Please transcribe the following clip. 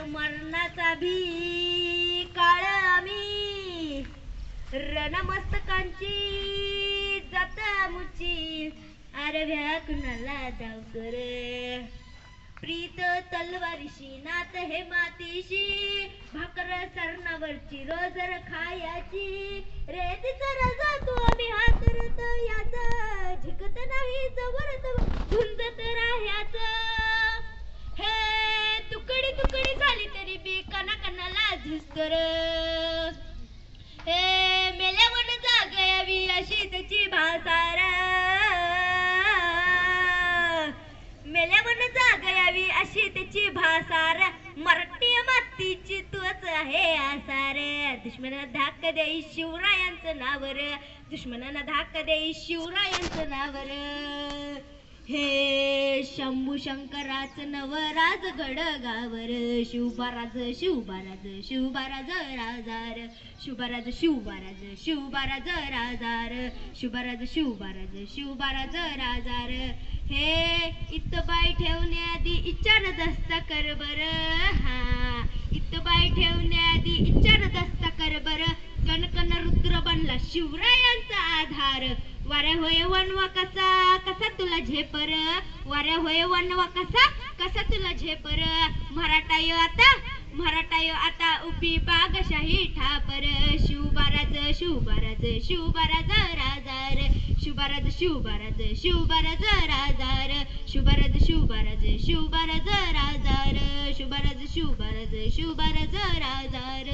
मरणाचा भी काळ आम्ही रणमस्तकांची जात मुची आरव्या कुणाला धाव कर प्रीत तलवारीशी नात हे मातीशी भाकर सरणावरची रोजर खायाची रेतीचा रजा तू आम्ही हातरत याचा झिकत नाही जवरत झुंजत राह्याच हे तुकडी तुकडी झाली तरी बी कणा कणाला झुस्तर हे मेल्यावर जागावी अशी त्याची भासार मेल्यावर जागावी अशी त्याची भासार मराठी मातीची तूच आहे आसार दुश्मनाला धाक देई शिवरायांचं नावर दुश्मनाला धाक देई शिवरायांचं नावर हे शंभू शंकराचं नवराज गडगावर शिवबाराज शिवबाराज शिवबाराज राजार शिवबाराज शिवबाराज शिवबाराज राजार शिवबाराज शिवबाराज शिवबाराज राजार हे इतबाई ठेवण्याआधी इचार दस्ता कर बर हा इतबाई ठेवण्याआधी इचार दस्ता कर बर कणकण रुद्र बनला शिवरायांचा आधार वाऱ्या होय वनवा कसा कसा तुला झेपर वाऱ्या होय वनवा कसा कसा तुला झेपर मराठायो आता उभी बागशाही ठापर शिवबाराज शिवबाराज शिवबाराज राजार शिवबाराज शिवबाराज शिवबाराज राजार शिवबाराज शिवबाराज शिवबाराज राजार शिवबाराज शिवबाराज शिवबाराज राजार